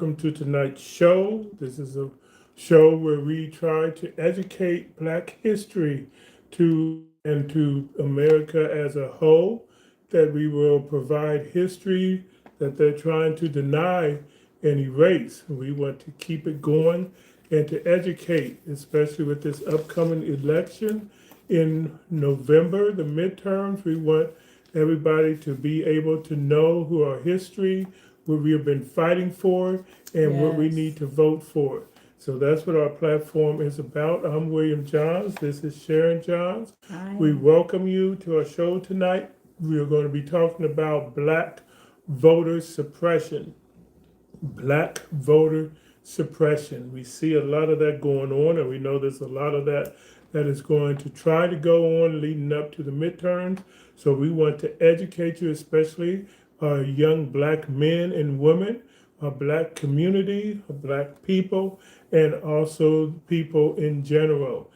welcome to tonight's show. This is a show where we try to educate Black history to and to America as a whole, that we will provide history that they're trying to deny and erase. We want to keep it going and to educate, especially with this upcoming election in November, the midterms. We want everybody to be able to know who our history, what we have been fighting for, and what we Yes. need to vote for. So that's what our platform is about. I'm William Johns. This is Sharon Johns. We Hi. welcome you to our show tonight. We are going to be talking about Black voter suppression. Black voter suppression. We see a lot of that going on, and we know there's a lot of that that is going to try to go on leading up to the midterms. So we want to educate you, especially our young Black men and women, our Black community, our Black people, and also people in general.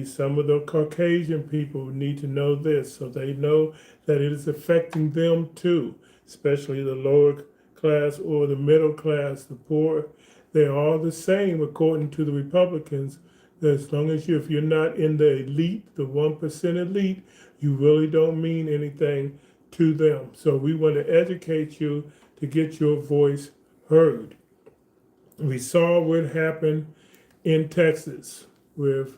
Some of the Caucasian people need to know this so they know that it is affecting them too, especially the lower class or the middle class, the poor. They're all the same according to the Republicans. As long as if you're not in the elite, the 1% elite, you really don't mean anything to them. So we want to educate you to get your voice heard. We saw what happened in Texas with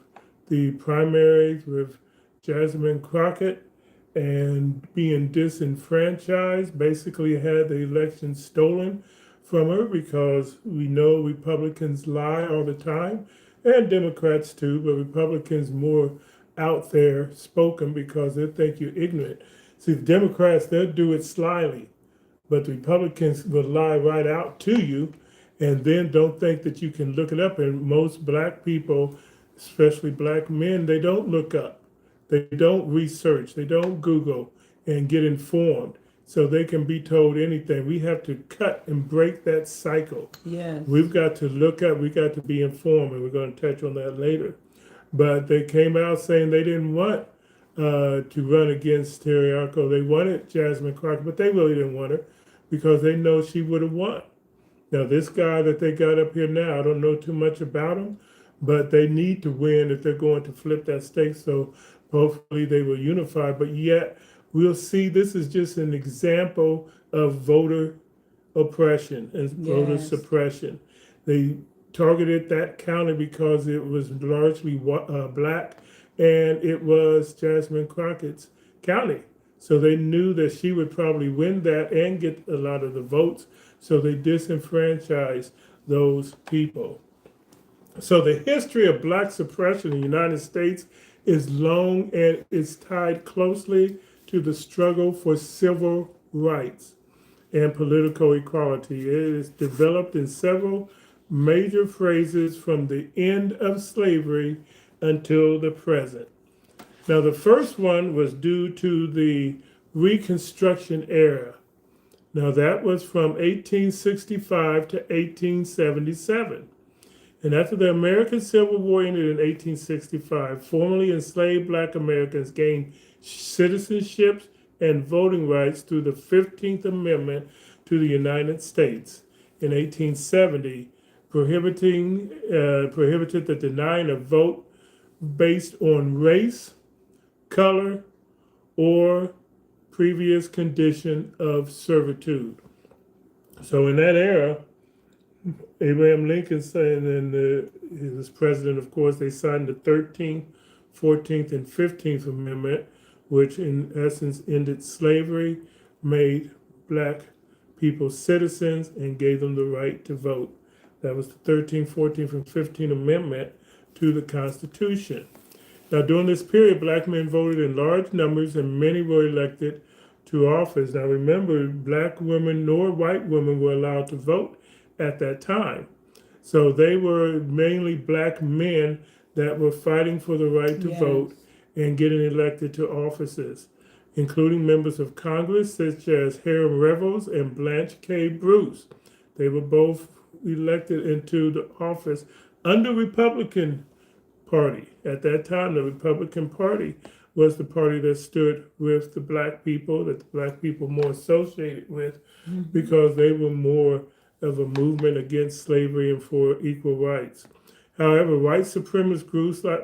the primaries with Jasmine Crockett and being disenfranchised, basically had the election stolen from her because we know Republicans lie all the time, and Democrats too, but Republicans more out there spoken because they think you're ignorant. See, the Democrats, they'll do it slyly, but the Republicans will lie right out to you and then don't think that you can look it up. And most Black people, especially Black men, they don't look up. They don't research. They don't Google and get informed so they can be told anything. We have to cut and break that cycle. We've Yes. got to look up, we got to be informed, and we're going to touch on that later. But they came out saying they didn't want to run against Terry Arco. They wanted Jasmine Crockett, but they really didn't want her because they know she would have won. Now, this guy that they got up here now, I don't know too much about him, but they need to win if they're going to flip that state. So hopefully they will unify. But yet, we'll see this is just an example of voter oppression and voter Yes. suppression. They targeted that county because it was largely Black and it was Jasmine Crockett's county. So they knew that she would probably win that and get a lot of the votes. So they disenfranchised those people. So the history of Black suppression in the United States is long and is tied closely to the struggle for civil rights and political equality. It is developed in several major phrases from the end of slavery until the present. Now, the first one was due to the Reconstruction era. Now, that was from 1865 to 1877. And after the American Civil War ended in 1865, formerly enslaved Black Americans gained citizenships and voting rights through the 15th Amendment to the United States in 1870, prohibited the denying of vote based on race, color, or previous condition of servitude. So in that era, Abraham Lincoln saying, and he was president, of course, they signed the 13th, 14th, and 15th Amendment, which in essence ended slavery, made Black people citizens, and gave them the right to vote. That was the 13th, 14th, and 15th Amendment to the Constitution. Now, during this period, Black men voted in large numbers and many were elected to office. Now, remember, Black women nor white women were allowed to vote at that time. So they were mainly Black men that were fighting for the right to vote Yes. and getting elected to offices, including members of Congress such as Hiram Revels and Blanche K. Bruce. They were both elected into the office under Republican Party. At that time, the Republican Party was the party that stood with the Black people, that the Black people more associated with, Mm-hmm. because they were more of a movement against slavery and for equal rights. However, white supremacist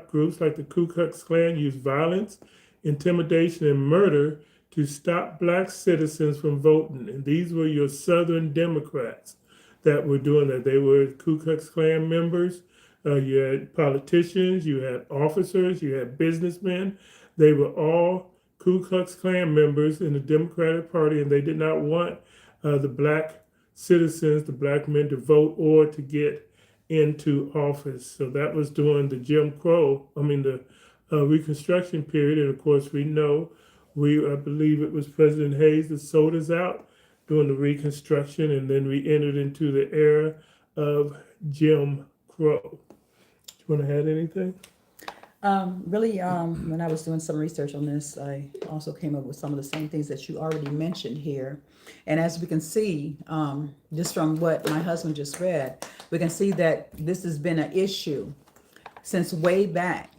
groups like the Ku Klux Klan used violence, intimidation, and murder to stop black citizens from voting. And these were your Southern Democrats that were doing that. They were Ku Klux Klan members. You had politicians, you had officers, you had businessmen. They were all Ku Klux Klan members in the Democratic Party, and they did not want the black citizens, the black men, to vote or to get into office. So that was during the the Reconstruction period. And of course, I believe it was President Hayes that sold us out during the Reconstruction, and then we entered into the era of Jim Crow. Do you want to add anything? When I was doing some research on this, I also came up with some of the same things that you already mentioned here. And as we can see, just from what my husband just read, we can see that this has been an issue since way back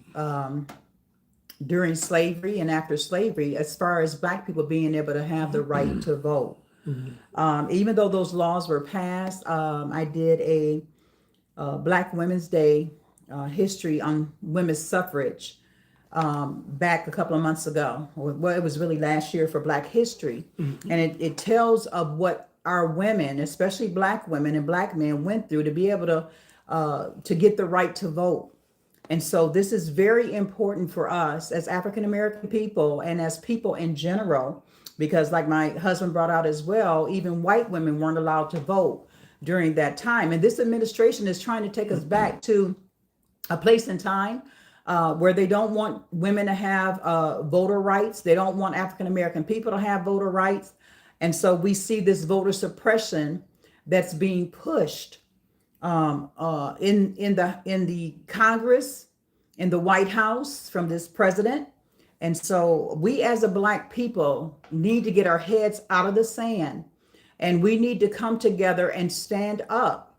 during slavery and after slavery, as far as black people being able to have the right to vote. Even though those laws were passed, I did a Black Women's Day history on women's suffrage back a couple of months ago. Well, it was really last year for Black History. And it tells of what our women, especially Black women and Black men, went through to be able to get the right to vote. And so this is very important for us as African American people and as people in general, because like my husband brought out as well, even white women weren't allowed to vote during that time. And this administration is trying to take us back to a place in time where they don't want women to have voter rights. They don't want African American people to have voter rights. And so we see this voter suppression that's being pushed in the Congress, in the White House from this president. And so we as a Black people need to get our heads out of the sand, and we need to come together and stand up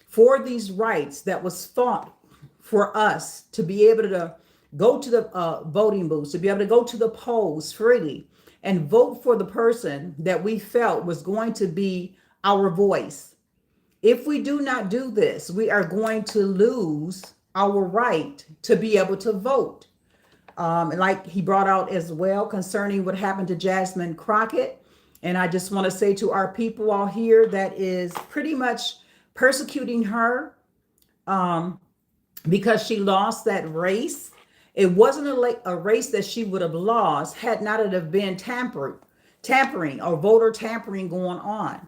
for these rights that was fought for us to be able to go to the voting booths, to be able to go to the polls freely and vote for the person that we felt was going to be our voice. If we do not do this, we are going to lose our right to be able to vote. Like he brought out as well concerning what happened to Jasmine Crockett. And I just want to say to our people all here that is pretty much persecuting her because she lost that race. It wasn't a race that she would have lost had not it have been tampering or voter tampering going on.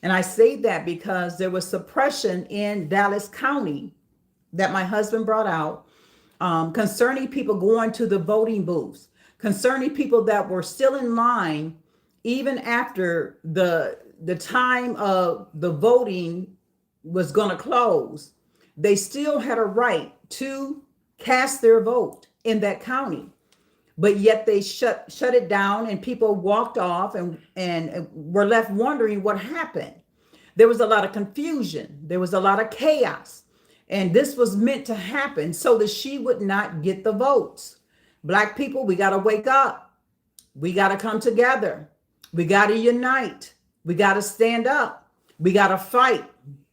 And I say that because there was suppression in Dallas County that my husband brought out concerning people going to the voting booths, concerning people that were still in line even after the time of the voting was going to close. They still had a right to cast their vote in that county, but yet they shut it down, and people walked off and were left wondering what happened. There was a lot of confusion. There was a lot of chaos. And this was meant to happen so that she would not get the votes. Black people, we got to wake up. We got to come together. We got to unite. We got to stand up. We got to fight.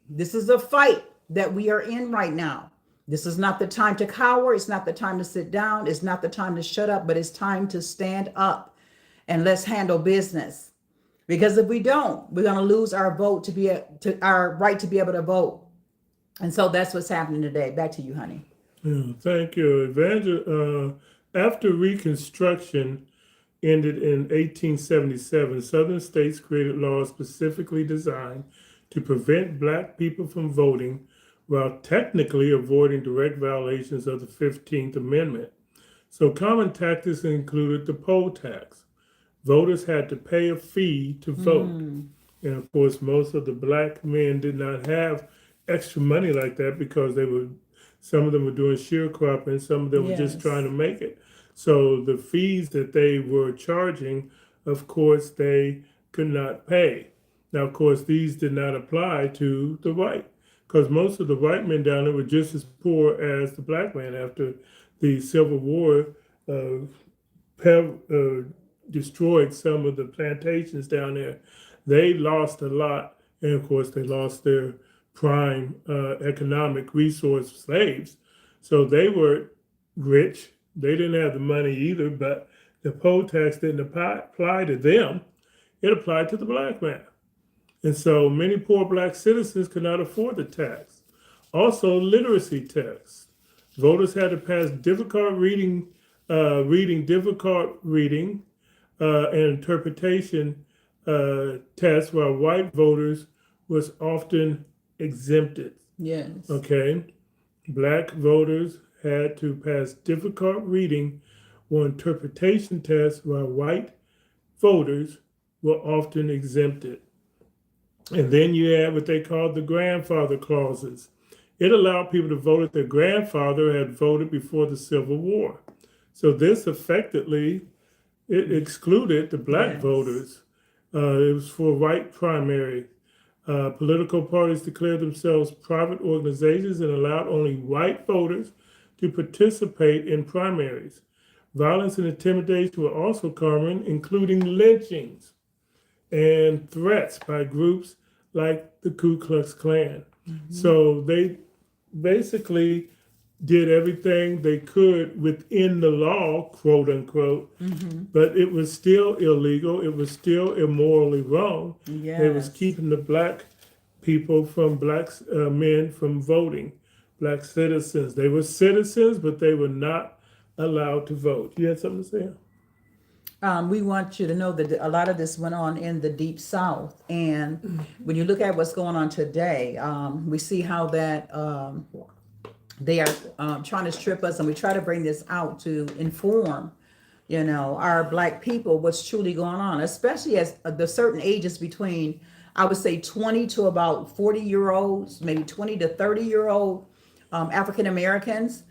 This is a fight that we are in right now. This is not the time to cower. It's not the time to sit down. It's not the time to shut up, but it's time to stand up and let's handle business. Because if we don't, we're going to lose our vote our right to be able to vote. And so that's what's happening today. Back to you, honey. Yeah, thank you. After Reconstruction ended in 1877, Southern states created laws specifically designed to prevent Black people from voting while technically avoiding direct violations of the 15th Amendment. So common tactics included the poll tax. Voters had to pay a fee to vote. And of course, most of the Black men did not have extra money like that because some of them were doing sharecropping, some of them were just trying to make it. So the fees that they were charging, of course, they could not pay. Now, of course, these did not apply to the white, because most of the white men down there were just as poor as the Black men after the Civil War destroyed some of the plantations down there. They lost a lot And of course, they lost their prime economic resource slaves. So they were rich. They didn't have the money either, but the poll tax didn't apply to them. It applied to the black man. And so many poor black citizens could not afford the tax. Also, literacy tests. Voters had to pass difficult difficult reading and interpretation tests, while white voters was often exempted. Yes. Okay, black voters had to pass difficult reading or interpretation tests, while white voters were often exempted. And then you had what they called the grandfather clauses. It allowed people to vote if their grandfather had voted before the Civil War. So this effectively it excluded the black Yes. voters. It was for white primary. Political parties declared themselves private organizations and allowed only white voters to participate in primaries. Violence and intimidation were also common, including lynchings and threats by groups like the Ku Klux Klan. So they basically did everything they could within the law, quote unquote, but it was still illegal. It was still immorally wrong. It was Yes. keeping the black people black men from voting, black citizens. They were citizens, but they were not allowed to vote. You had something to say? We want you to know that a lot of this went on in the Deep South. And when you look at what's going on today, we see how that they are trying to strip us, and we try to bring this out to inform, our black people what's truly going on, especially as the certain ages between, I would say 20 to about 40-year-olds, maybe 20 to 30-year-old African Americans.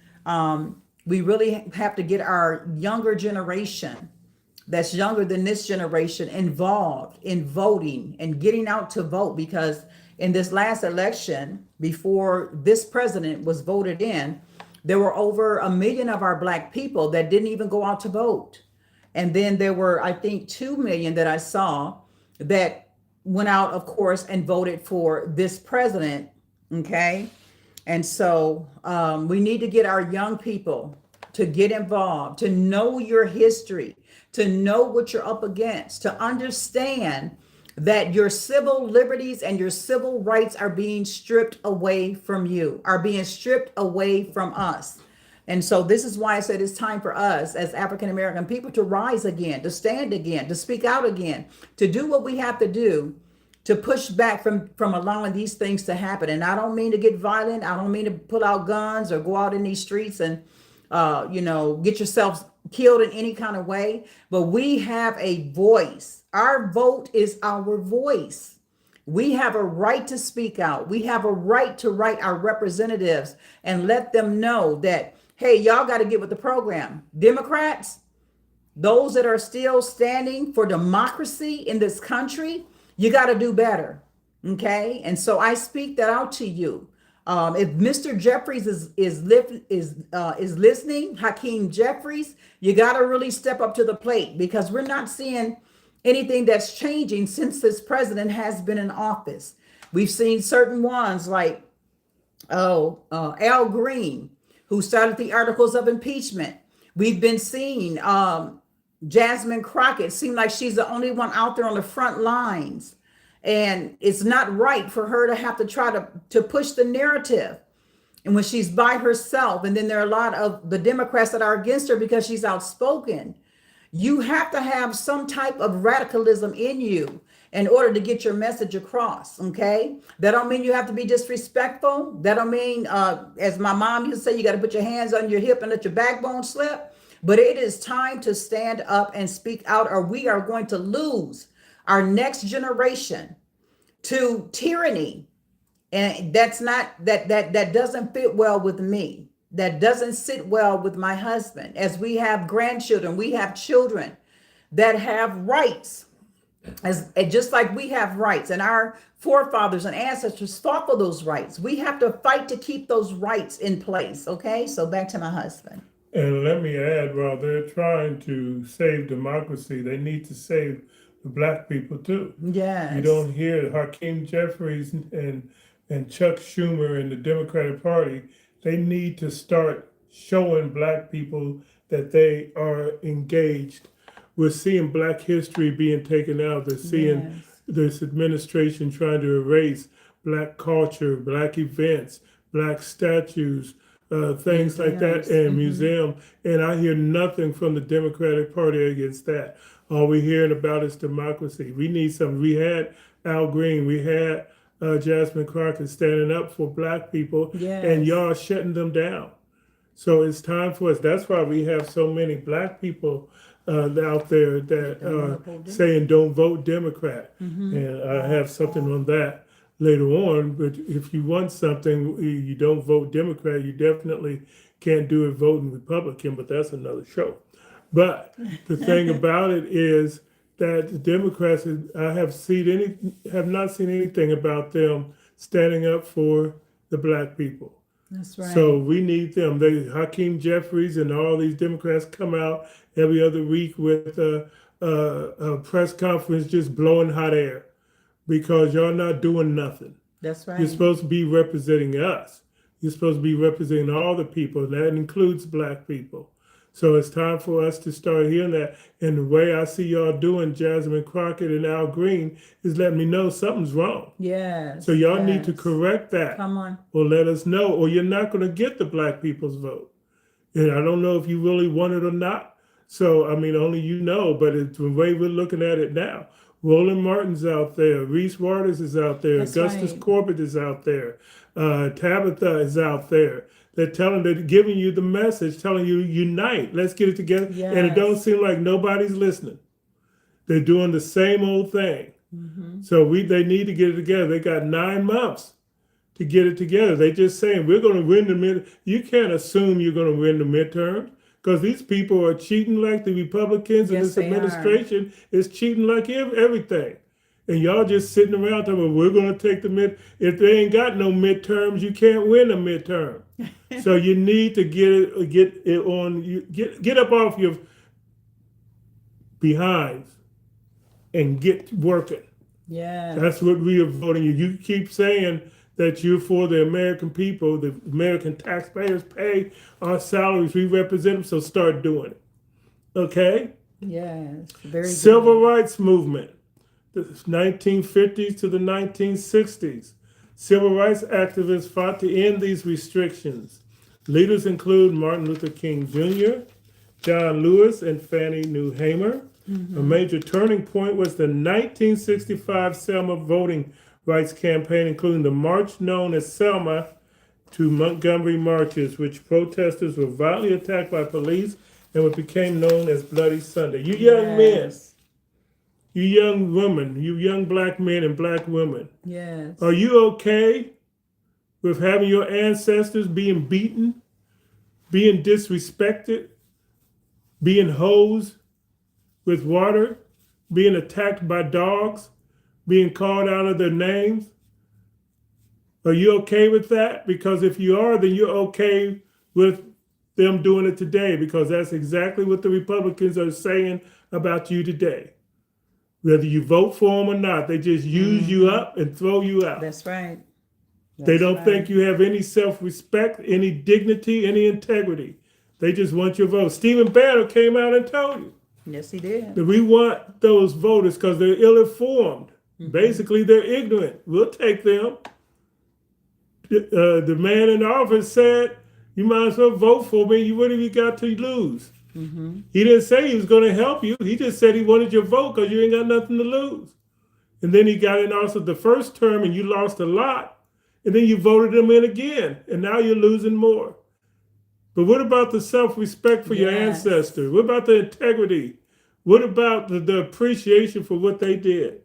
We really have to get our younger generation that's younger than this generation involved in voting and getting out to vote, because in this last election, before this president was voted in, there were over 1 million of our black people that didn't even go out to vote. And then there were, I think, 2 million that I saw that went out, of course, and voted for this president. Okay. And so we need to get our young people to get involved, to know your history, to know what you're up against, to understand that your civil liberties and your civil rights are being stripped away from you, are being stripped away from us. And so this is why I said it's time for us as African American people to rise again, to stand again, to speak out again, to do what we have to do to push back from allowing these things to happen. And I don't mean to get violent. I don't mean to pull out guns or go out in these streets and get yourselves killed in any kind of way. But we have a voice. Our vote is our voice. We have a right to speak out. We have a right to write our representatives and let them know that, hey, y'all got to get with the program. Democrats, those that are still standing for democracy in this country, you got to do better. Okay. And so I speak that out to you. If Mr. Jeffries is listening, Hakeem Jeffries, you got to really step up to the plate, because we're not seeing anything that's changing since this president has been in office. We've seen certain ones like Al Green, who started the articles of impeachment. We've been seeing Jasmine Crockett seem like she's the only one out there on the front lines. And it's not right for her to have to try to push the narrative. And when she's by herself, and then there are a lot of the Democrats that are against her because she's outspoken. You have to have some type of radicalism in you in order to get your message across. Okay. That don't mean you have to be disrespectful. That don't mean, as my mom used to say, you got to put your hands on your hip and let your backbone slip. But it is time to stand up and speak out, or we are going to lose our next generation to tyranny. And that's not that doesn't fit well with me. That doesn't sit well with my husband. As we have grandchildren, we have children that have rights, as just like we have rights, and our forefathers and ancestors fought for those rights. We have to fight to keep those rights in place. Okay, so back to my husband. And let me add, while they're trying to save democracy, they need to save the black people too. You Yes. don't hear Hakeem Jeffries and Chuck Schumer and the Democratic Party. They need to start showing black people that they are engaged. We're seeing black history being taken out. They're seeing Yes. this administration trying to erase black culture, black events, black statues, things like that, Museums. and museum. And I hear nothing from the Democratic Party against that. All we're hearing about is democracy. We need some. We had Al Green, we had Jasmine Crockett standing up for black people, and Yes. y'all shutting them down. So it's time for us. That's why we have so many black people out there that Don't want are to vote Democrat. saying don't vote Democrat. And I have something on that later on. But if you want something, you don't vote Democrat. You definitely can't do it voting Republican. But that's another show. But the thing about it is that the Democrats, have not seen anything about them standing up for the black people. That's right. So we need them. Hakeem Jeffries and all these Democrats come out every other week with a press conference just blowing hot air because y'all not doing nothing. That's You're right. supposed to be representing us. You're supposed to be representing all the people, and that includes black people. So it's time for us to start hearing that. And the way I see y'all doing, Jasmine Crockett and Al Green, is letting me know something's wrong. Yes. So y'all need to Yes. correct that, Come on. or let us know, or you're not going to get the black people's vote. And I don't know if you really want it or not. So, I mean, only you know, but it's the way we're looking at it now. Roland Martin's out there. Reese Waters is out there. That's Augustus right. Corbett is out there. Tabitha is out there. They're giving you the message, telling you unite. Let's get it together. And it don't Yes. seem like nobody's listening. They're doing the same old thing. Mm-hmm. So they need to get it together. They got 9 months to get it together. They just saying we're going to win the mid. You can't assume you're going to win the midterm because these people are cheating like the Republicans, and Yes, this they are. administration is cheating like everything. And y'all just sitting around talking, well, we're going to take the mid. If they ain't got no midterms, you can't win a midterm. So you need to get it on. You get up off your behinds and get working. Yes. That's what we are voting you. You keep saying that you're for the American people, the American taxpayers pay our salaries, we represent them, so start doing it. Okay? Yes. Very Civil good. rights movement, the 1950s to the 1960s. Civil rights activists fought to end these restrictions. Leaders include Martin Luther King Jr., John Lewis, and Fannie Lou Hamer. A major turning point was the 1965 Selma voting rights campaign, including the march known as Selma to Montgomery marches, which protesters were violently attacked by police and what became known as Bloody Sunday. You young men, Yes. you young women, you young black men and black women, Yes. are you okay with having your ancestors being beaten, being disrespected, being hosed with water, being attacked by dogs, being called out of their names? Are you okay with that? Because if you are, then you're okay with them doing it today, because that's exactly what the Republicans are saying about you today. Whether you vote for them or not, they just use you up and throw you out. That's right. They That's don't right. think you have any self-respect, any dignity, any integrity. They just want your vote. Stephen Bannon came out and told you Yes, he did. that we want those voters because they're ill-informed. Basically, they're ignorant. We'll take them. The man in office said, you might as well vote for me. What have you got to lose? He didn't say he was going to help you. He just said he wanted your vote because you ain't got nothing to lose. And then he got in also the first term and you lost a lot. And then you voted him in again. And now you're losing more. But what about the self-respect for your Yes. ancestors? What about the integrity? What about the appreciation for what they did?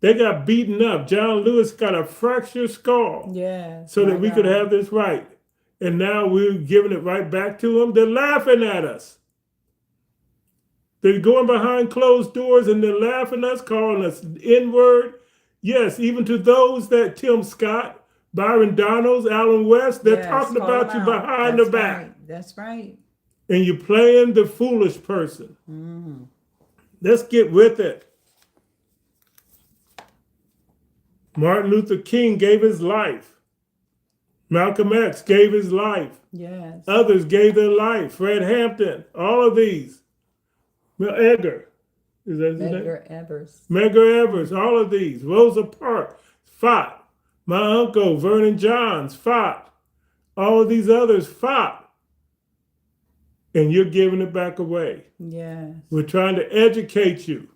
They got beaten up. John Lewis got a fractured skull Yes. so My that we could God. have this right. And now we're giving it right back to them. They're laughing at us. They're going behind closed doors and they're laughing at us, calling us N-word. Yes, even to those that Tim Scott, Byron Donalds, Alan West, they're Yes, talking call about them you out. behind That's the back. right. That's right. And you're playing the foolish person. Let's get with it. Martin Luther King gave his life. Malcolm X gave his life. Yes. Others gave their life. Fred Hampton, all of these. Edgar, is that his name? Edgar Evers. Medgar Evers, all of these. Rosa Parks fought. My uncle, Vernon Johns, fought. All of these others fought. And you're giving it back away. Yes. We're trying to educate you,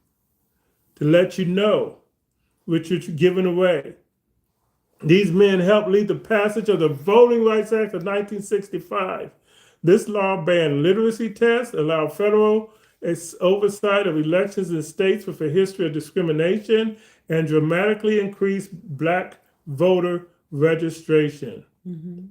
to let you know what you're giving away. These men helped lead the passage of the Voting Rights Act of 1965. This law banned literacy tests, allowed federal oversight of elections in states with a history of discrimination, and dramatically increased black voter registration. Mm-hmm.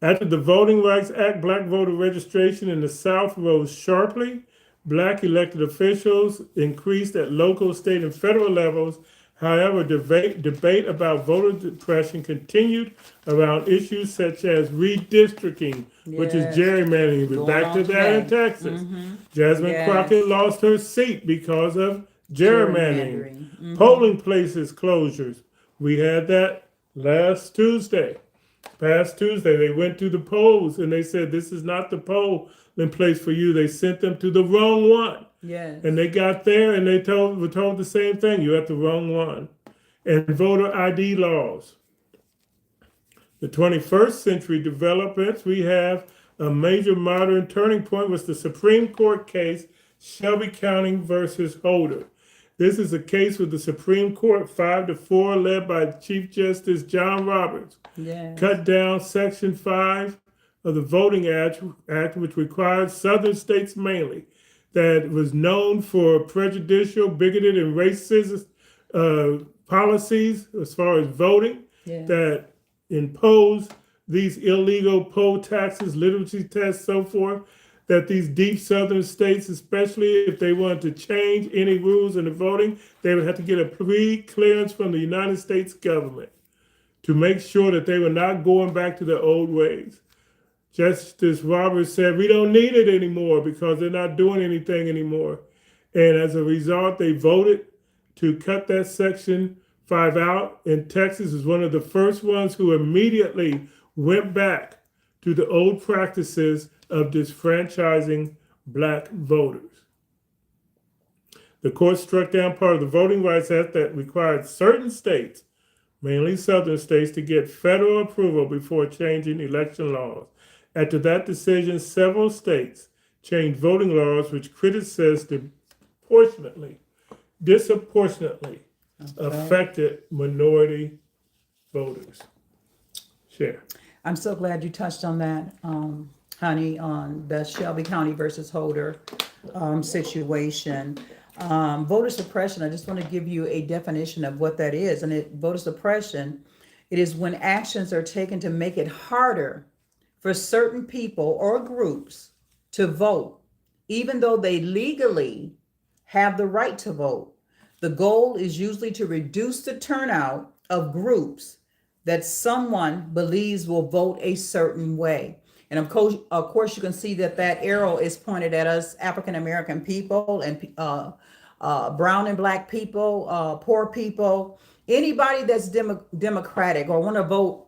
After the Voting Rights Act, black voter registration in the South rose sharply. Black elected officials increased at local, state, and federal levels. However, debate about voter suppression continued around issues such as redistricting, which is gerrymandering. We're back to that in Texas. Mm-hmm. Jasmine Crockett lost her seat because of gerrymandering. Mm-hmm. Polling places closures. We had that past Tuesday. They went to the polls and they said, this is not the polling place for you. They sent them to the wrong one. Yes. And they got there and they were told the same thing. You're at the wrong one. And voter ID laws. The 21st century developments, we have a major modern turning point was the Supreme Court case, Shelby County versus Holder. This is a case with the Supreme Court 5-4, led by Chief Justice John Roberts. Yes. Cut down Section 5 of the Voting Act, which required Southern states mainly, that was known for prejudicial, bigoted, and racist policies as far as voting, that imposed these illegal poll taxes, literacy tests, so forth, that these deep Southern states, especially if they wanted to change any rules in the voting, they would have to get a pre-clearance from the United States government to make sure that they were not going back to the old ways. Justice Roberts said, we don't need it anymore because they're not doing anything anymore. And as a result, they voted to cut that Section 5 out. And Texas is one of the first ones who immediately went back to the old practices of disfranchising black voters. The court struck down part of the Voting Rights Act that required certain states, mainly Southern states, to get federal approval before changing election laws. After that decision, several states changed voting laws which critics says disproportionately affected minority voters. Share. I'm so glad you touched on that, honey, on the Shelby County versus Holder situation. Voter suppression, I just want to give you a definition of what that is. And voter suppression, it is when actions are taken to make it harder for certain people or groups to vote, even though they legally have the right to vote. The goal is usually to reduce the turnout of groups that someone believes will vote a certain way. And of course, you can see that arrow is pointed at us, African American people and brown and black people, poor people, anybody that's democratic or want to vote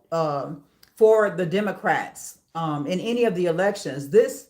for the Democrats in any of the elections. This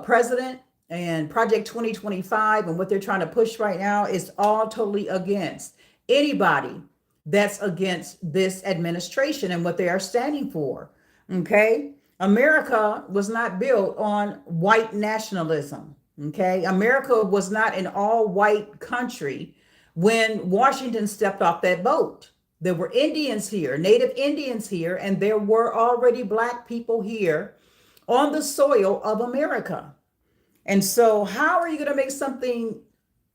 president and Project 2025 and what they're trying to push right now is all totally against anybody that's against this administration and what they are standing for. Okay. America was not built on white nationalism. Okay. America was not an all white country when Washington stepped off that boat. There were Indians here, Native Indians here, and there were already black people here on the soil of America. And so how are you going to make something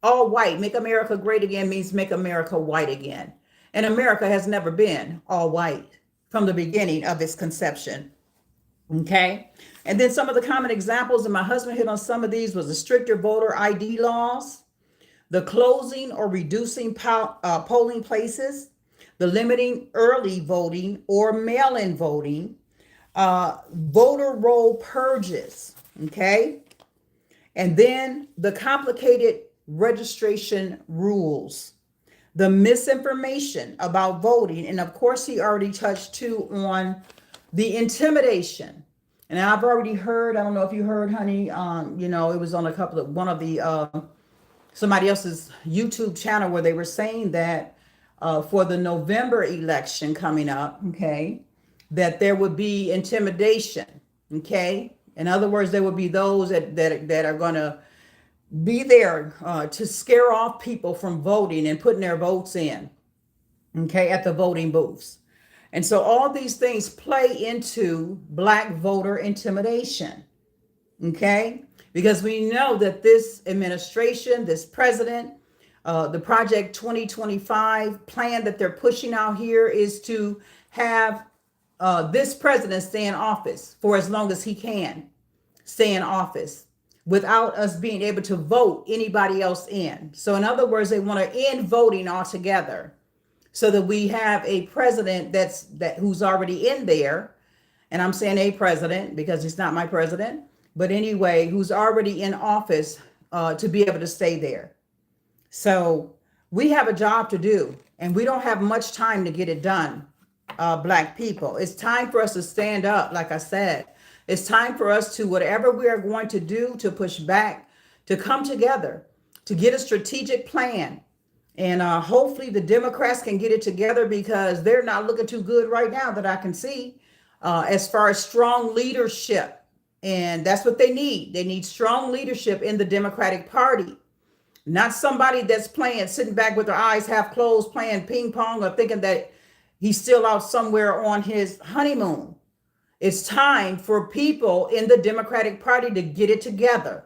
all white? Make America great again means make America white again. And America has never been all white from the beginning of its conception. Okay. And then some of the common examples, and my husband hit on some of these, was the stricter voter ID laws, the closing or reducing polling places, the limiting early voting or mail-in voting, voter roll purges. Okay. And then the complicated registration rules, the misinformation about voting. And of course, he already touched too on the intimidation. And I've already heard, I don't know if you heard, honey, it was on one of the, somebody else's YouTube channel where they were saying that for the November election coming up, okay, that there would be intimidation, okay? In other words, there would be those that are going to be there to scare off people from voting and putting their votes in, okay, at the voting booths. And so all these things play into Black voter intimidation, okay? Because we know that this administration, this president, the Project 2025 plan that they're pushing out here is to have this president stay in office for as long as he can stay in office without us being able to vote anybody else in. So in other words, they want to end voting altogether so that we have a president who's already in there. And I'm saying a president because he's not my president, but anyway, who's already in office to be able to stay there. So we have a job to do, and we don't have much time to get it done, Black people. It's time for us to stand up, like I said. It's time for us to, whatever we are going to do to push back, to come together, to get a strategic plan. And hopefully the Democrats can get it together because they're not looking too good right now that I can see as far as strong leadership. And that's what they need. They need strong leadership in the Democratic Party. Not somebody that's sitting back with their eyes half closed, playing ping pong or thinking that he's still out somewhere on his honeymoon. It's time for people in the Democratic Party to get it together.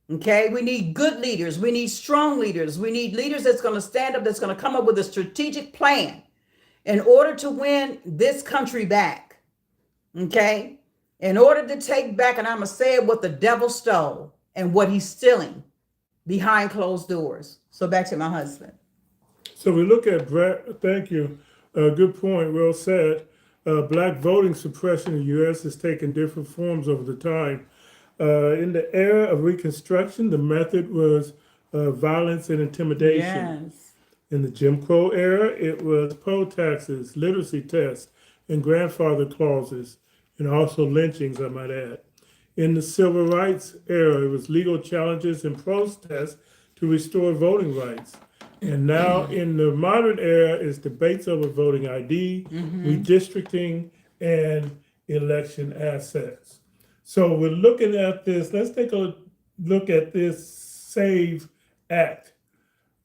Okay, we need good leaders. We need strong leaders. We need leaders that's going to stand up, that's going to come up with a strategic plan in order to win this country back. Okay, in order to take back, and I'm going to say it, what the devil stole and what he's stealing behind closed doors. So back to my husband. So we look at, thank you, good point, well said. Black voting suppression in the U.S. has taken different forms over the time. In the era of Reconstruction, the method was violence and intimidation. Yes. In the Jim Crow era, it was poll taxes, literacy tests, and grandfather clauses, and also lynchings, I might add. In the Civil Rights era, it was legal challenges and protests to restore voting rights. And now in the modern era, it's debates over voting ID, redistricting, and election assets. So we're looking at this. Let's take a look at this SAVE Act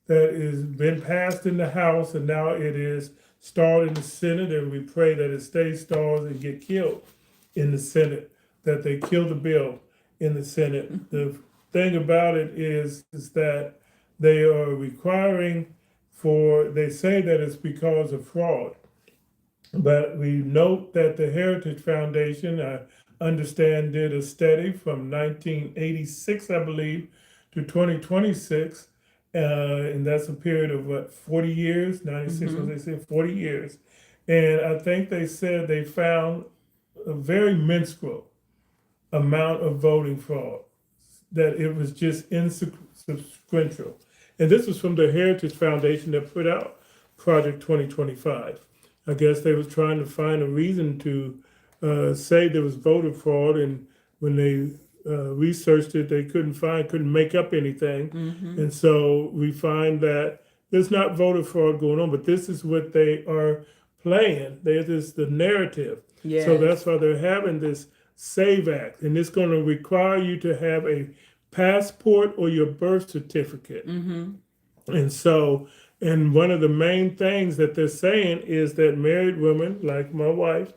that has been passed in the House, and now it is stalled in the Senate, and we pray that it stays stalled and get killed in the Senate, that they kill the bill in the Senate. The thing about it is that they are requiring they say that it's because of fraud. But we note that the Heritage Foundation, I understand, did a study from 1986, I believe, to 2026. And that's a period of 40 years, 96, as they said, 40 years. And I think they said they found a very minuscule amount of voting fraud, that it was just inconsequential. And this was from the Heritage Foundation that put out Project 2025. I guess they was trying to find a reason to say there was voter fraud, and when they researched it, they couldn't make up anything. And so we find that there's not voter fraud going on, but this is what they are playing. This is the narrative. Yes. So that's why they're having this SAVE Act, and it's going to require you to have a passport or your birth certificate. And so, and one of the main things that they're saying is that married women, like my wife,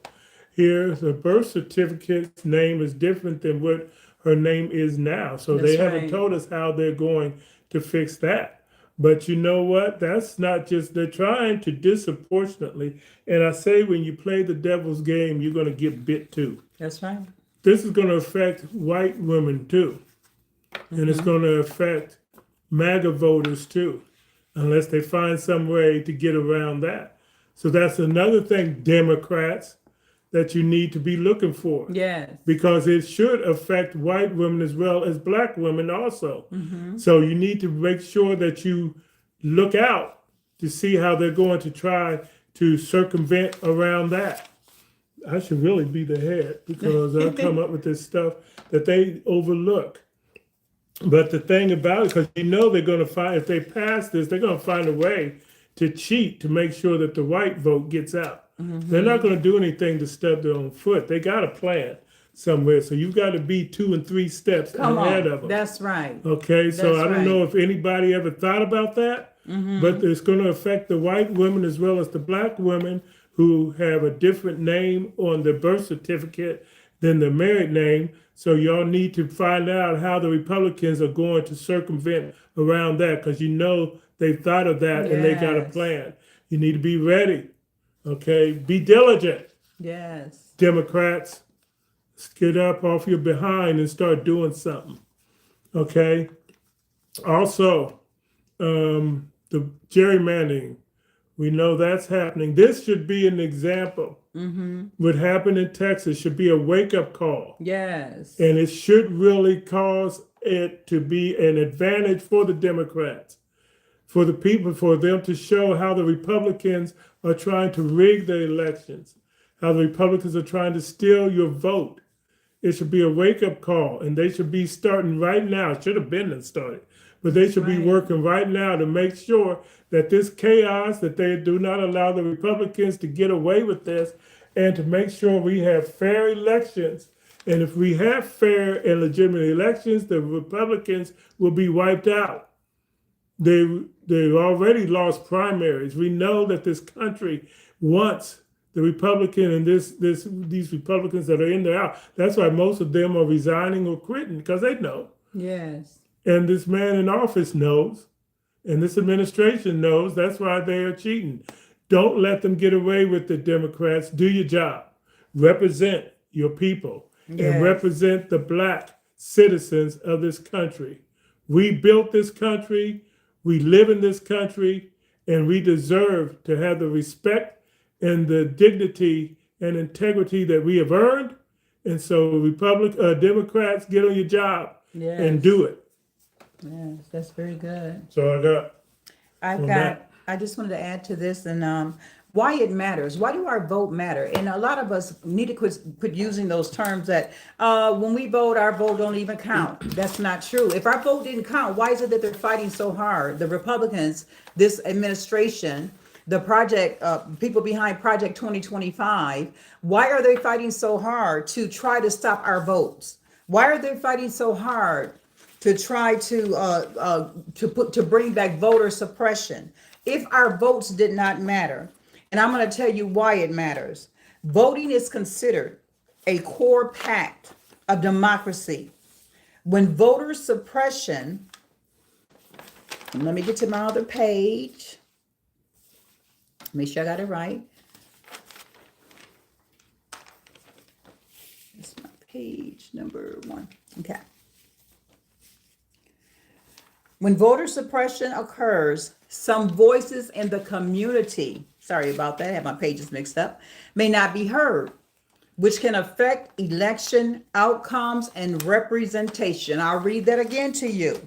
here, her birth certificate's name is different than what her name is now. So That's they haven't right. told us how they're going to fix that. But you know what? That's not just, they're trying to disproportionately. And I say when you play the devil's game, you're going to get bit too. That's right. This is going to affect white women too. And it's going to affect MAGA voters too, unless they find some way to get around that. So that's another thing, Democrats, that you need to be looking for. Yes. Because it should affect white women as well as black women also. So you need to make sure that you look out to see how they're going to try to circumvent around that. I should really be the head because I come up with this stuff that they overlook. But the thing about it, because they're going to find, if they pass this, they're going to find a way to cheat to make sure that the white vote gets out. They're not going to do anything to stub their own foot. They got a plan somewhere. So you've got to be 2 and 3 steps ahead of them. That's right. Okay, so That's I don't know if anybody ever thought about that, but it's going to affect the white women as well as the black women who have a different name on their birth certificate than their married name. So y'all need to find out how the Republicans are going to circumvent around that, because they've thought of that and they got a plan. You need to be ready. Okay, be diligent. Yes. Democrats, get up off your behind and start doing something. Okay. Also, the gerrymandering, we know that's happening. This should be an example. What happened in Texas should be a wake-up call. Yes. And it should really cause it to be an advantage for the Democrats, for the people, for them to show how the Republicans are trying to rig the elections, how the Republicans are trying to steal your vote. It should be a wake-up call, and they should be starting right now. It should have been started, but they should be working right now to make sure that this chaos, that they do not allow the Republicans to get away with this, and to make sure we have fair elections. And if we have fair and legitimate elections, the Republicans will be wiped out. They've already lost primaries. We know that this country wants the Republican and these Republicans that are in there out. That's why most of them are resigning or quitting, because they know. Yes. And this man in office knows, and this administration knows. That's why they are cheating. Don't let them get away with the Democrats. Do your job. Represent your people and represent the black citizens of this country. We built this country. We live in this country, and we deserve to have the respect and the dignity and integrity that we have earned. And so Democrats, get on your job and do it. Yes, that's very good. So I just wanted to add to this and why it matters. Why do our vote matter? And a lot of us need to quit using those terms that when we vote, our vote don't even count. That's not true. If our vote didn't count, why is it that they're fighting so hard? The Republicans, this administration, the project, people behind Project 2025, why are they fighting so hard to try to stop our votes? Why are they fighting so hard to try to bring back voter suppression? If our votes did not matter, and I'm going to tell you why it matters. Voting is considered a core pact of democracy. When voter suppression, let me get to my other page. Make sure I got it right. That's my page number 1. Okay. When voter suppression occurs, some voices in the community, sorry about that, I have my pages mixed up, may not be heard, which can affect election outcomes and representation. I'll read that again to you.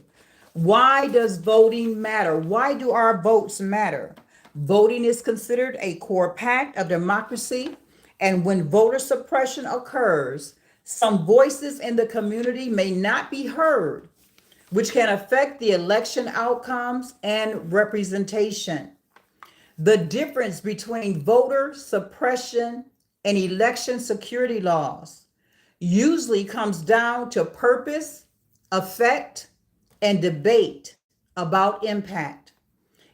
Why does voting matter? Why do our votes matter? Voting is considered a core pact of democracy, and when voter suppression occurs, some voices in the community may not be heard, which can affect the election outcomes and representation. The difference between voter suppression and election security laws usually comes down to purpose, effect, and debate about impact.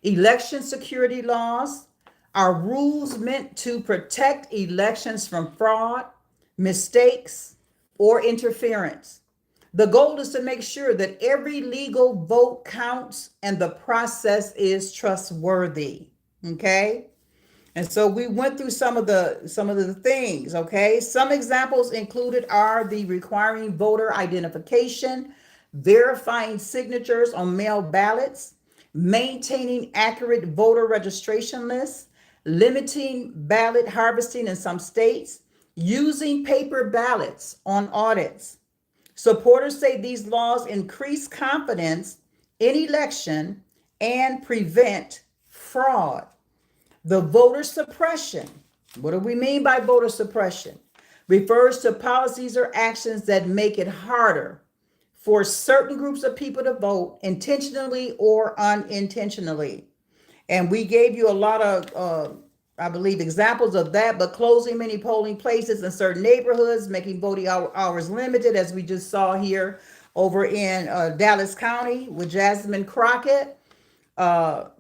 Election security laws are rules meant to protect elections from fraud, mistakes, or interference. The goal is to make sure that every legal vote counts and the process is trustworthy. Okay. And so we went through some of the things. Okay. Some examples included are the requiring voter identification, verifying signatures on mail ballots, maintaining accurate voter registration lists, limiting ballot harvesting in some states, using paper ballots on audits. Supporters say these laws increase confidence in election and prevent fraud. The voter suppression. What do we mean by voter suppression? Refers to policies or actions that make it harder for certain groups of people to vote intentionally or unintentionally. And we gave you a lot of, I believe, examples of that, but closing many polling places in certain neighborhoods, making voting hours limited, as we just saw here over in Dallas County with Jasmine Crockett,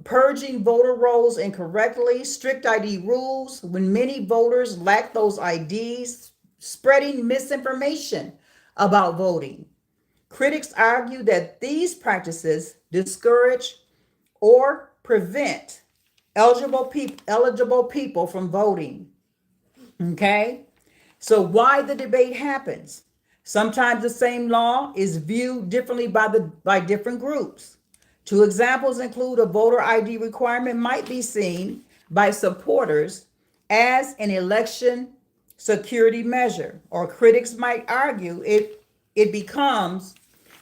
purging voter rolls incorrectly, strict ID rules when many voters lack those IDs, spreading misinformation about voting. Critics argue that these practices discourage or prevent eligible people from voting. Okay? So why the debate happens? Sometimes the same law is viewed differently by different groups. Two examples include a voter ID requirement might be seen by supporters as an election security measure, or critics might argue it becomes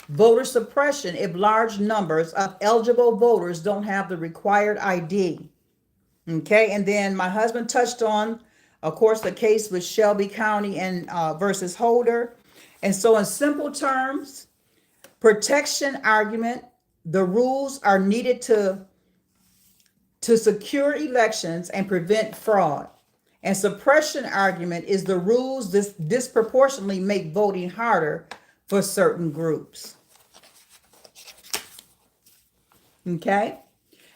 voter suppression if large numbers of eligible voters don't have the required ID. Okay, and then my husband touched on, of course, the case with Shelby County and versus Holder. And so in simple terms, protection argument, the rules are needed to secure elections and prevent fraud. And suppression argument is the rules disproportionately make voting harder for certain groups. Okay,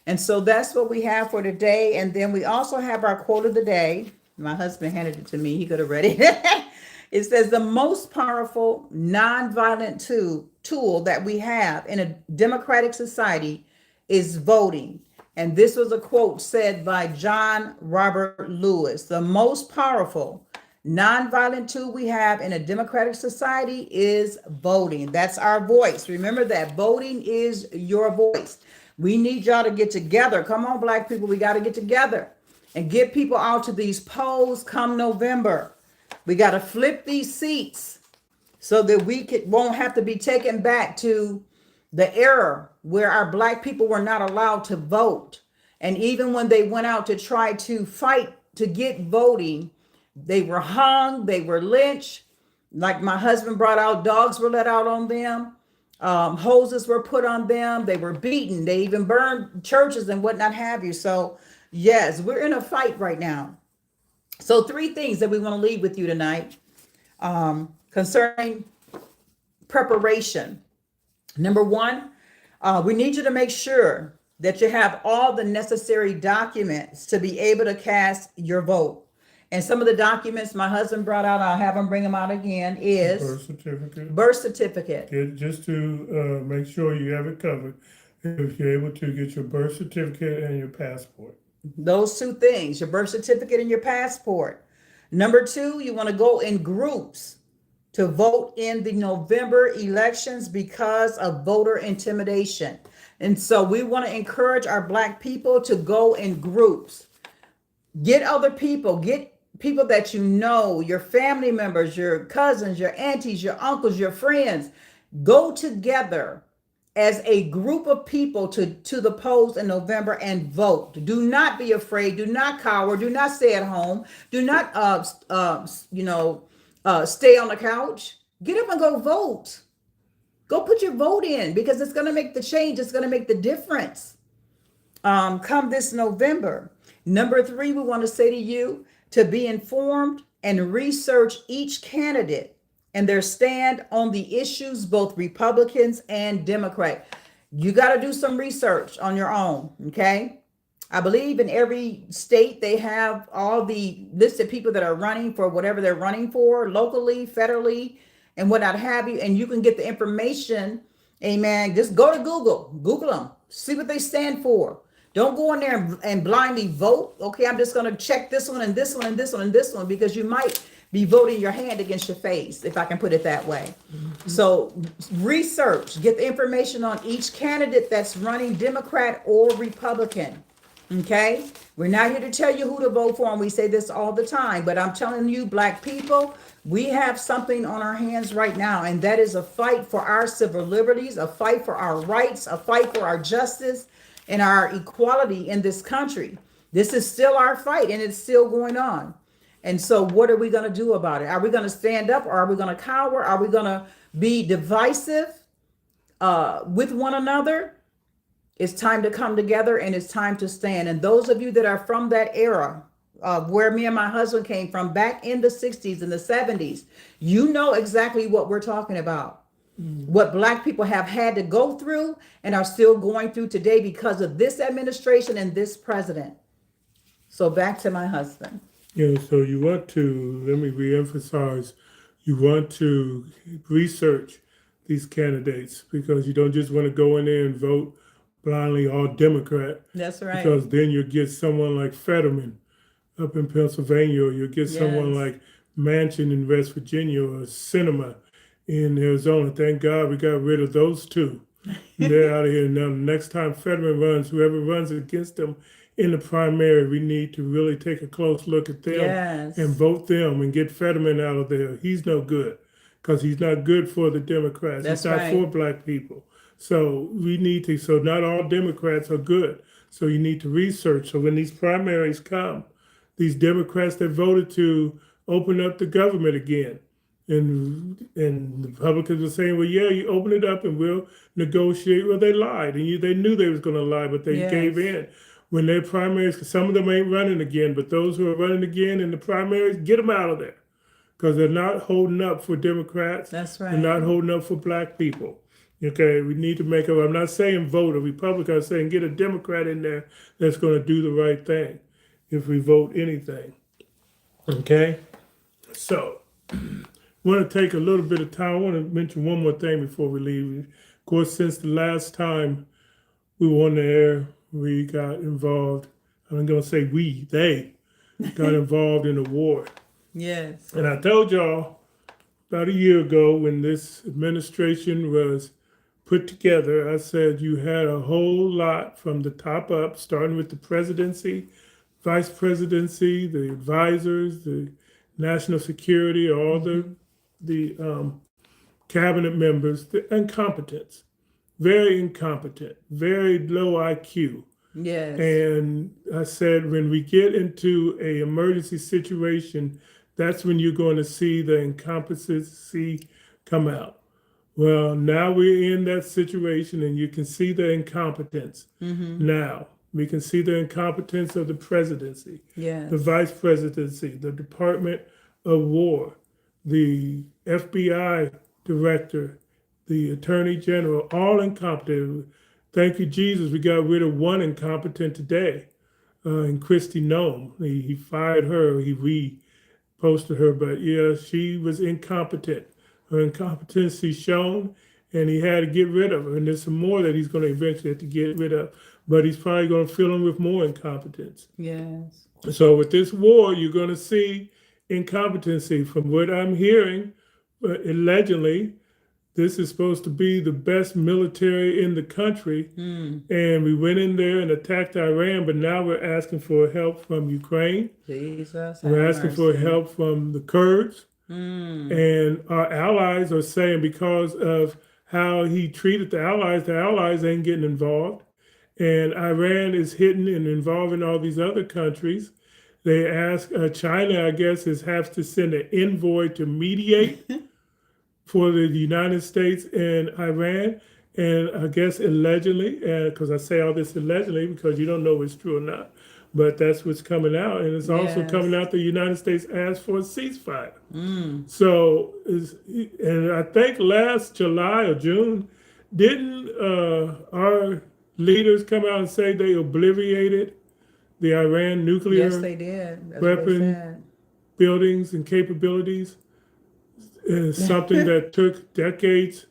and so that's what we have for today. And then we also have our quote of the day. My husband handed it to me. He could have read it. It says, the most powerful nonviolent tool that we have in a democratic society is voting. And this was a quote said by John Robert Lewis. The most powerful nonviolent tool we have in a democratic society is voting. That's our voice. Remember that voting is your voice. We need y'all to get together. Come on, Black people, we got to get together and get people out to these polls come November. We got to flip these seats so that won't have to be taken back to the era where our Black people were not allowed to vote. And even when they went out to try to fight to get voting, they were hung, they were lynched. Like my husband brought out, dogs were let out on them. Hoses were put on them. They were beaten. They even burned churches and whatnot have you. So yes, we're in a fight right now. So 3 things that we want to leave with you tonight concerning preparation. Number 1, we need you to make sure that you have all the necessary documents to be able to cast your vote. And some of the documents my husband brought out, I'll have him bring them out again, is birth certificate. Just to make sure you have it covered, if you're able to get your birth certificate and your passport. Those 2 things, your birth certificate and your passport. Number 2, you want to go in groups to vote in the November elections because of voter intimidation. And so we want to encourage our Black people to go in groups. Get other people, get people that you know, your family members, your cousins, your aunties, your uncles, your friends. Go together as a group of people to the polls in November and vote. Do not be afraid. Do not cower. Do not stay at home. Do not, stay on the couch. Get up and go vote. Go put your vote in because it's going to make the change. It's going to make the difference come this November. Number 3, we want to say to you to be informed and research each candidate and their stand on the issues, both Republicans and Democrat. You got to do some research on your own, okay? I believe in every state they have all the listed people that are running for whatever they're running for, locally, federally, and whatnot have you. And you can get the information, amen. Just go to Google them, see what they stand for. Don't go in there and blindly vote. Okay, I'm just going to check this one and this one and this one and this one because you might be voting your hand against your face, if I can put it that way. Mm-hmm. So research, get the information on each candidate that's running, Democrat or Republican. Okay, we're not here to tell you who to vote for, and we say this all the time, but I'm telling you, Black people, we have something on our hands right now, and that is a fight for our civil liberties, a fight for our rights, a fight for our justice. and our equality in this country. This is still our fight, and it's still going on. And so, what are we going to do about it? Are we going to stand up, or are we going to cower? Are we going to be divisive with one another? It's time to come together, and it's time to stand. And those of you that are from that era, where me and my husband came from back in the 60s and the 70s, you know exactly what we're talking about. What Black people have had to go through and are still going through today because of this administration and this president. So back to my husband. So you want to, let me reemphasize, you want to research these candidates, because you don't just want to go in there and vote blindly all Democrat. That's right. Because then you get someone like Fetterman up in Pennsylvania, or you get someone like Manchin in West Virginia, or Sinema in Arizona. Thank God we got rid of those two. They're out of here. Now, the next time Fetterman runs, whoever runs against them in the primary, we need to really take a close look at them and vote them and get Fetterman out of there. He's no good, because he's not good for the Democrats. That's he's not for Black people. So we need to, so not all Democrats are good. So you need to research. So when these primaries come, these Democrats that voted to open up the government again, and the Republicans were saying, well, yeah, you open it up and we'll negotiate. Well, they lied, and they knew they was going to lie, but they gave in. When their primaries, some of them ain't running again, but those who are running again in the primaries, get them out of there, because they're not holding up for Democrats. That's right. They're not holding up for Black people. Okay, we need to make up. I'm not saying vote a Republican. I'm saying get a Democrat in there that's going to do the right thing if we vote anything. Okay, so I want to take a little bit of time. I want to mention one more thing before we leave. Of course, since the last time we were on the air, we got involved. I'm going to say they got involved in a war. Yes. And I told y'all about a year ago, when this administration was put together, I said you had a whole lot from the top up, starting with the presidency, vice presidency, the advisors, the national security, all the cabinet members, the incompetence, very incompetent, very low IQ. Yes. And I said, when we get into a emergency situation, that's when you're going to see the incompetency come out. Well, now we're in that situation, and you can see the incompetence. Now we can see the incompetence of the presidency, the vice presidency, the Department of War, the FBI director, the attorney general, all incompetent. Thank you, Jesus. We got rid of one incompetent today, in Christy Nome. He fired her. He reposted her, but yeah, she was incompetent. Her incompetency shown, and he had to get rid of her. And there's some more that he's going to eventually have to get rid of, but he's probably going to fill in with more incompetence. Yes. So with this war, you're going to see incompetency. From what I'm hearing, allegedly, this is supposed to be the best military in the country. And we went in there and attacked Iran, but now we're asking for help from Ukraine. Jesus. We're asking for help from the Kurds. And our allies are saying, because of how he treated the allies ain't getting involved. And Iran is hitting and involving all these other countries. They ask China, I guess, has to send an envoy to mediate for the United States and Iran. And I guess allegedly, because I say all this allegedly because you don't know if it's true or not, but that's what's coming out. And it's also coming out the United States asked for a ceasefire. So, and I think last July or June, didn't our leaders come out and say they obliterated the Iran nuclear they did. That's weapon buildings and capabilities? It's something that took decades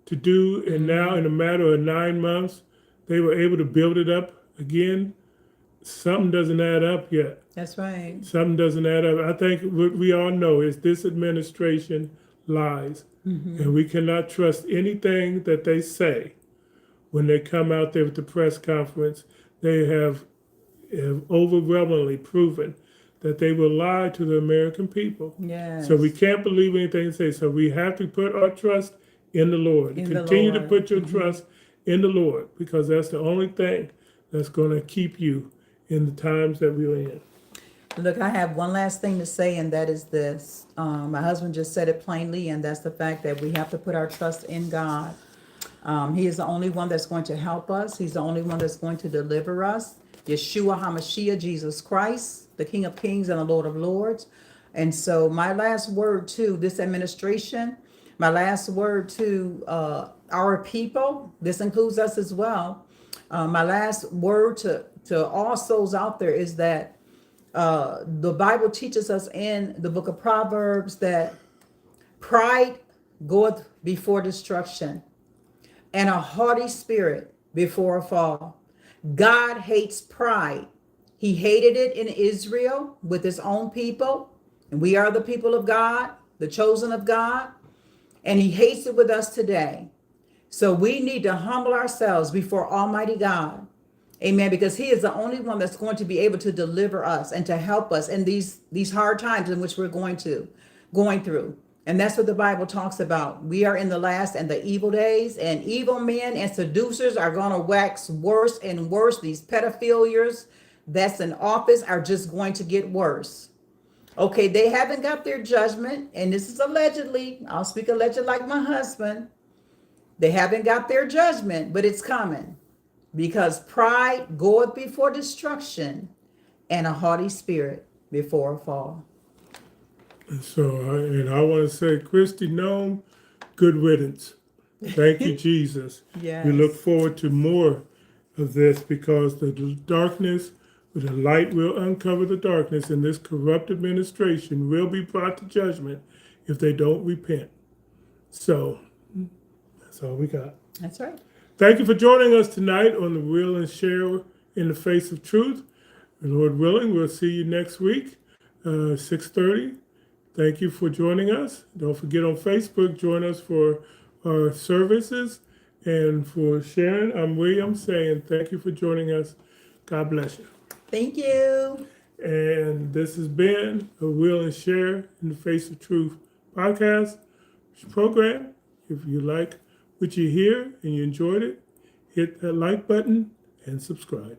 to do, and now in a matter of 9 months, they were able to build it up again. Something doesn't add up yet. That's right. Something doesn't add up. I think what we all know is this administration lies, and we cannot trust anything that they say when they come out there with the press conference. They have overwhelmingly proven that they will lie to the American people. Yes. So we can't believe anything they say. So we have to put our trust in the Lord. Continue to put your trust in the Lord, because that's the only thing that's going to keep you in the times that we're in. Look, I have one last thing to say, and that is this. My husband just said it plainly, and that's the fact that we have to put our trust in God. He is the only one that's going to help us. He's the only one that's going to deliver us. Yeshua HaMashiach, Jesus Christ, the King of Kings and the Lord of Lords. And so my last word to this administration, my last word to our people, this includes us as well. My last word to all souls out there is that the Bible teaches us in the book of Proverbs that pride goeth before destruction, and a haughty spirit before a fall. God hates pride. He hated it in Israel with his own people. And we are the people of God, the chosen of God. And he hates it with us today. So we need to humble ourselves before Almighty God. Amen. Because he is the only one that's going to be able to deliver us and to help us in these hard times in which we're going through. And that's what the Bible talks about. We are in the last and the evil days, and evil men and seducers are going to wax worse and worse. These pedophilias that's in office are just going to get worse. Okay, they haven't got their judgment, and this is allegedly. I'll speak alleged like my husband. They haven't got their judgment, but it's coming. Because pride goeth before destruction, and a haughty spirit before a fall. So, I want to say, Christy Nome, good riddance. Thank you, Jesus. Yes. We look forward to more of this because the darkness, the light will uncover the darkness, and this corrupt administration will be brought to judgment if they don't repent. So, that's all we got. That's right. Thank you for joining us tonight on the Wil Shar in the Face of Truth. And Lord willing, we'll see you next week, 6:30. Thank you for joining us. Don't forget on Facebook, join us for our services. And for Sharon, I'm William saying thank you for joining us. God bless you. Thank you. And this has been a Wil Shar in the Face of Truth podcast program. If you like what you hear and you enjoyed it, hit that like button and subscribe.